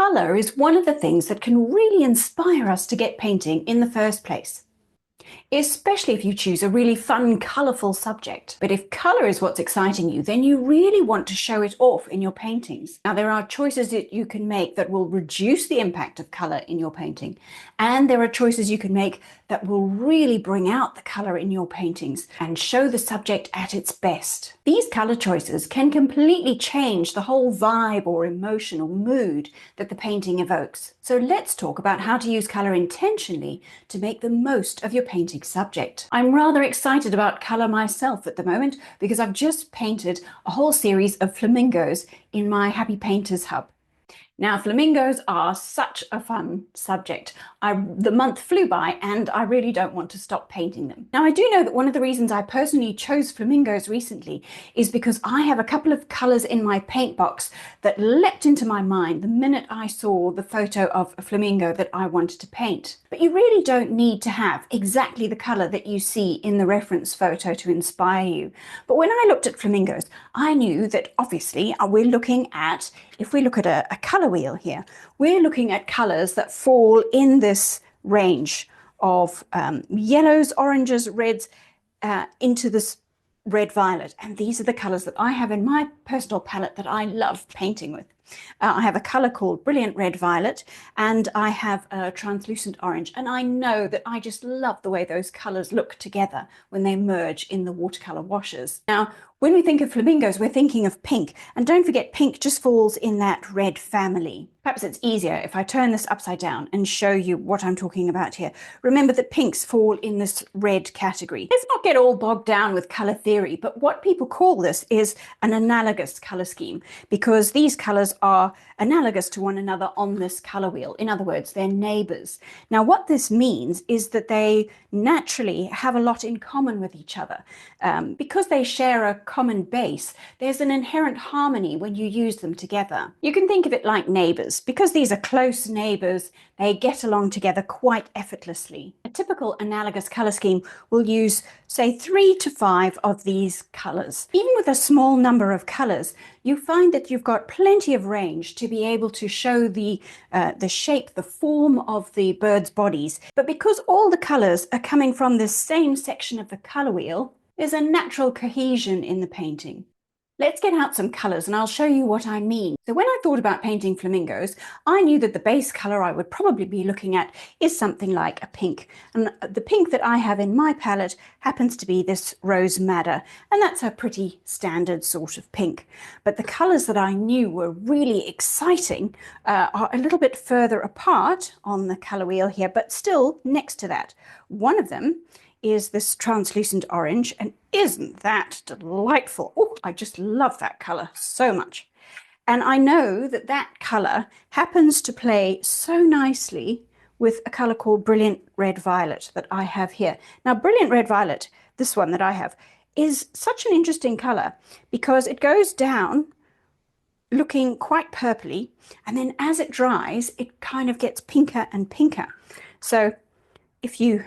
Colour is one of the things that can really inspire us to get painting in the first place, especially if you choose a really fun, colourful subject. But if colour is what's exciting you, then you really want to show it off in your paintings. Now, there are choices that you can make that will reduce the impact of colour in your painting, and there are choices you can make that will really bring out the colour in your paintings and show the subject at its best. These colour choices can completely change the whole vibe or emotion or mood that the painting evokes. So let's talk about how to use colour intentionally to make the most of your painting subject. I'm rather excited about colour myself at the moment because I've just painted a whole series of flamingos in my Happy Painters Hub. Now, flamingos are such a fun subject. The month flew by and I really don't want to stop painting them. Now, I do know that one of the reasons I personally chose flamingos recently is because I have a couple of colours in my paint box that leapt into my mind the minute I saw the photo of a flamingo that I wanted to paint. But you really don't need to have exactly the colour that you see in the reference photo to inspire you. But when I looked at flamingos, I knew that obviously we're looking at, if we look at a colour wheel here, we're looking at colours that fall in this range of yellows, oranges, reds, into this red violet. And these are the colours that I have in my personal palette that I love painting with. I have a colour called Brilliant Red Violet, and I have a translucent orange, and I know that I just love the way those colours look together when they merge in the watercolour washes. Now, when we think of flamingos, we're thinking of pink, and don't forget pink just falls in that red family. Perhaps it's easier if I turn this upside down and show you what I'm talking about here. Remember that pinks fall in this red category. Let's not get all bogged down with colour theory, but what people call this is an analogous colour scheme, because these colours are analogous to one another on this colour wheel. In other words, they're neighbours. Now, what this means is that they naturally have a lot in common with each other. Because they share a common base, there's an inherent harmony when you use them together. You can think of it like neighbours. Because these are close neighbours, they get along together quite effortlessly. A typical analogous colour scheme will use, say, 3 to 5 of these colours. Even with a small number of colours, you find that you've got plenty of range to be able to show the shape, the form of the bird's bodies. But because all the colours are coming from this same section of the colour wheel, there's a natural cohesion in the painting. Let's get out some colours and I'll show you what I mean. So when I thought about painting flamingos, I knew that the base colour I would probably be looking at is something like a pink. And the pink that I have in my palette happens to be this rose madder, and that's a pretty standard sort of pink. But the colours that I knew were really exciting are a little bit further apart on the colour wheel here, but still next to that. One of them is this translucent orange, and isn't that delightful? Oh, I just love that color so much. And I know that that color happens to play so nicely with a color called Brilliant Red Violet that I have here. Now, Brilliant Red Violet, this one that I have, is such an interesting color because it goes down looking quite purpley, and then as it dries, it kind of gets pinker and pinker. So if you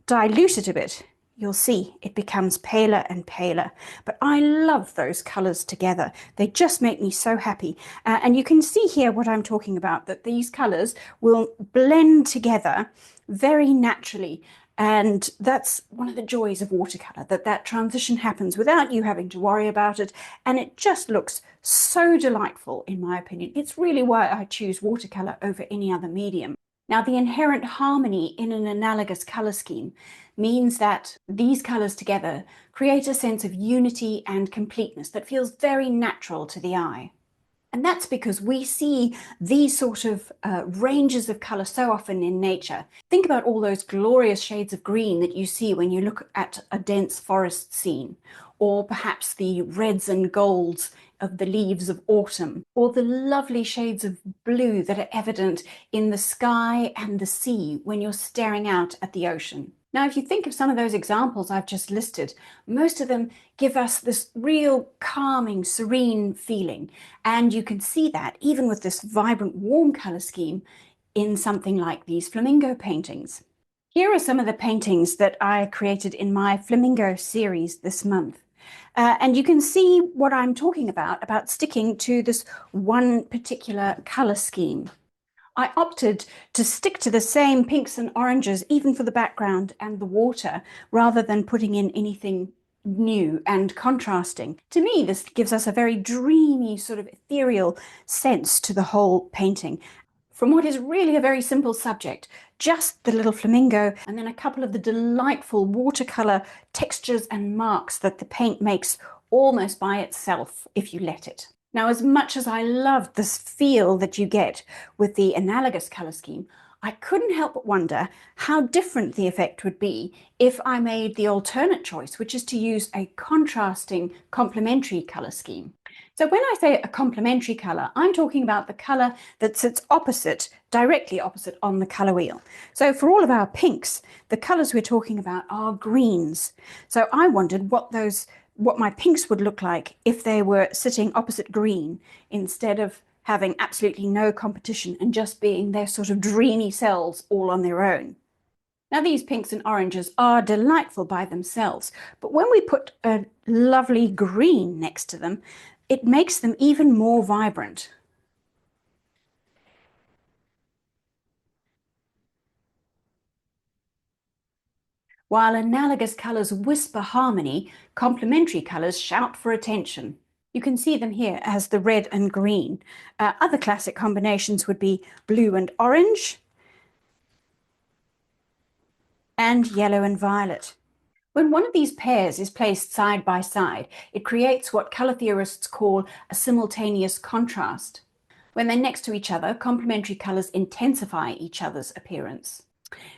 dilute it a bit, you'll see it becomes paler and paler. But I love those colors together. They just make me so happy. And you can see here what I'm talking about, that these colors will blend together very naturally. And that's one of the joys of watercolor, that transition happens without you having to worry about it. And it just looks so delightful, in my opinion. It's really why I choose watercolor over any other medium. Now, the inherent harmony in an analogous colour scheme means that these colours together create a sense of unity and completeness that feels very natural to the eye. And that's because we see these sort of ranges of colour so often in nature. Think about all those glorious shades of green that you see when you look at a dense forest scene, or perhaps the reds and golds of the leaves of autumn, or the lovely shades of blue that are evident in the sky and the sea when you're staring out at the ocean. Now, if you think of some of those examples I've just listed, most of them give us this real calming, serene feeling. And you can see that even with this vibrant, warm colour scheme in something like these flamingo paintings. Here are some of the paintings that I created in my flamingo series this month. And you can see what I'm talking about sticking to this one particular color scheme. I opted to stick to the same pinks and oranges, even for the background and the water, rather than putting in anything new and contrasting. To me, this gives us a very dreamy, sort of ethereal sense to the whole painting. From what is really a very simple subject, just the little flamingo and then a couple of the delightful watercolor textures and marks that the paint makes almost by itself if you let it. Now, as much as I loved this feel that you get with the Analogous colour scheme, I couldn't help but wonder how different the effect would be if I made the alternate choice, which is to use a contrasting complementary colour scheme. So when I say a complementary colour, I'm talking about the colour that sits opposite, directly opposite on the colour wheel. So for all of our pinks, the colours we're talking about are greens. So I wondered what my pinks would look like if they were sitting opposite green instead of having absolutely no competition and just being their sort of dreamy selves all on their own. Now, these pinks and oranges are delightful by themselves, but when we put a lovely green next to them, it makes them even more vibrant. While analogous colours whisper harmony, complementary colours shout for attention. You can see them here as the red and green. Other classic combinations would be blue and orange, and yellow and violet. When one of these pairs is placed side by side, it creates what colour theorists call a simultaneous contrast. When they're next to each other, complementary colours intensify each other's appearance.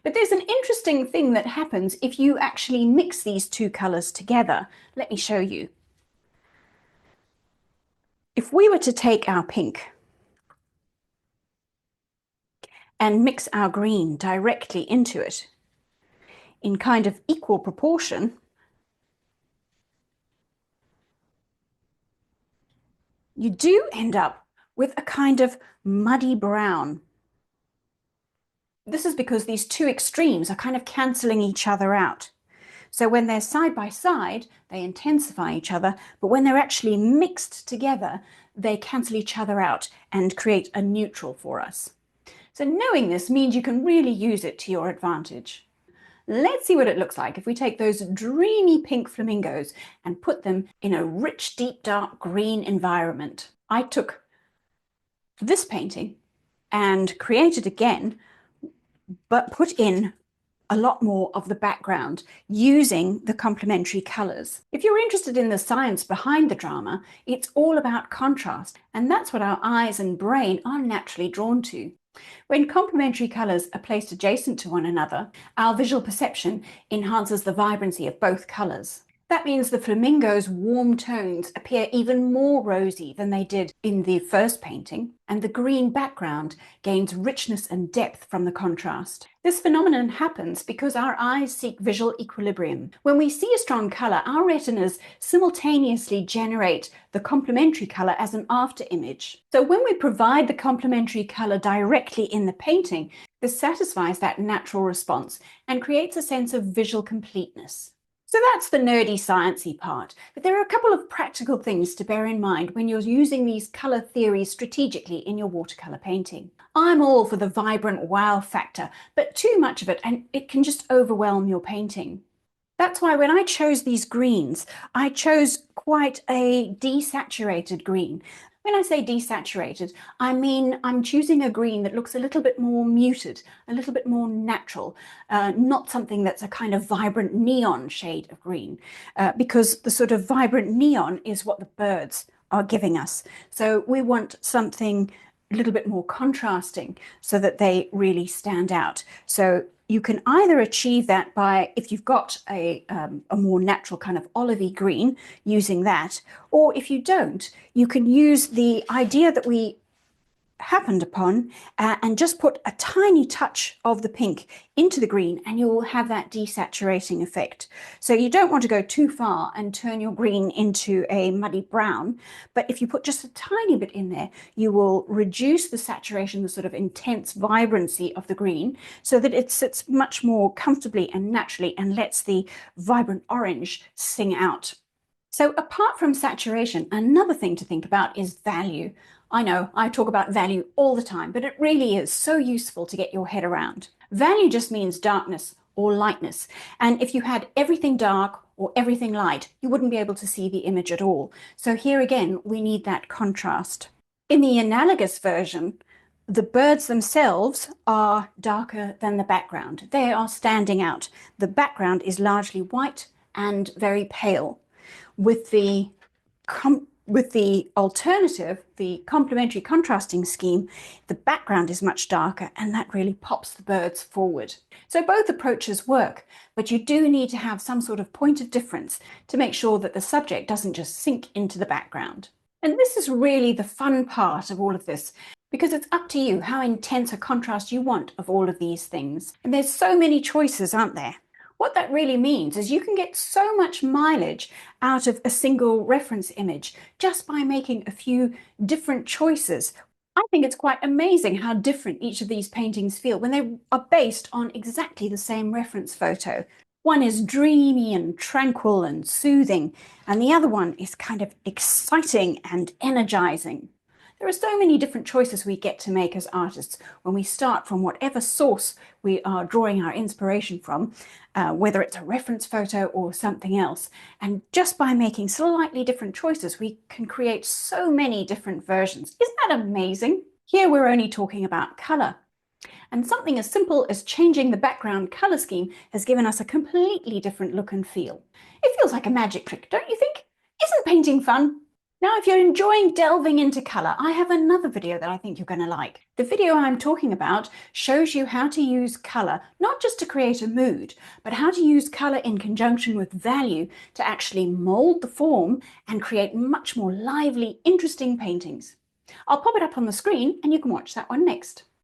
But there's an interesting thing that happens if you actually mix these two colours together. Let me show you. If we were to take our pink and mix our green directly into it in kind of equal proportion, you do end up with a kind of muddy brown. This is because these two extremes are kind of cancelling each other out. So when they're side by side, they intensify each other, but when they're actually mixed together, they cancel each other out and create a neutral for us. So knowing this means you can really use it to your advantage. Let's see what it looks like if we take those dreamy pink flamingos and put them in a rich, deep, dark green environment. I took this painting and created again, but put in a lot more of the background using the complementary colours. If you're interested in the science behind the drama, it's all about contrast, and that's what our eyes and brain are naturally drawn to. When complementary colours are placed adjacent to one another, our visual perception enhances the vibrancy of both colours. That means the flamingo's warm tones appear even more rosy than they did in the first painting, and the green background gains richness and depth from the contrast. This phenomenon happens because our eyes seek visual equilibrium. When we see a strong colour, our retinas simultaneously generate the complementary colour as an after image. So when we provide the complementary colour directly in the painting, this satisfies that natural response and creates a sense of visual completeness. So that's the nerdy sciencey part, but there are a couple of practical things to bear in mind when you're using these colour theories strategically in your watercolour painting. I'm all for the vibrant wow factor, but too much of it and it can just overwhelm your painting. That's why when I chose these greens, I chose quite a desaturated green. When I say desaturated, I mean I'm choosing a green that looks a little bit more muted, a little bit more natural, not something that's a kind of vibrant neon shade of green, because the sort of vibrant neon is what the birds are giving us. So we want something a little bit more contrasting so that they really stand out. So you can either achieve that by, if you've got a more natural kind of olivey green, using that, or if you don't, you can use the idea that we happened upon and just put a tiny touch of the pink into the green and you will have that desaturating effect. So you don't want to go too far and turn your green into a muddy brown, but if you put just a tiny bit in there, you will reduce the saturation, the sort of intense vibrancy of the green, so that it sits much more comfortably and naturally and lets the vibrant orange sing out. So apart from saturation, another thing to think about is value. I know I talk about value all the time, but it really is so useful to get your head around. Value just means darkness or lightness. And if you had everything dark or everything light, you wouldn't be able to see the image at all. So here again, we need that contrast. In the analogous version, the birds themselves are darker than the background. They are standing out. The background is largely white and very pale. With the alternative, the complementary contrasting scheme, the background is much darker and that really pops the birds forward. So both approaches work, but you do need to have some sort of point of difference to make sure that the subject doesn't just sink into the background. And this is really the fun part of all of this, because it's up to you how intense a contrast you want of all of these things. And there's so many choices, aren't there? What that really means is you can get so much mileage out of a single reference image just by making a few different choices. I think it's quite amazing how different each of these paintings feel when they are based on exactly the same reference photo. One is dreamy and tranquil and soothing, and the other one is kind of exciting and energizing. There are so many different choices we get to make as artists when we start from whatever source we are drawing our inspiration from, whether it's a reference photo or something else. And just by making slightly different choices, we can create so many different versions. Isn't that amazing? Here we're only talking about color. And something as simple as changing the background color scheme has given us a completely different look and feel. It feels like a magic trick, don't you think? Isn't painting fun? Now, if you're enjoying delving into colour, I have another video that I think you're going to like. The video I'm talking about shows you how to use colour, not just to create a mood, but how to use colour in conjunction with value to actually mould the form and create much more lively, interesting paintings. I'll pop it up on the screen and you can watch that one next.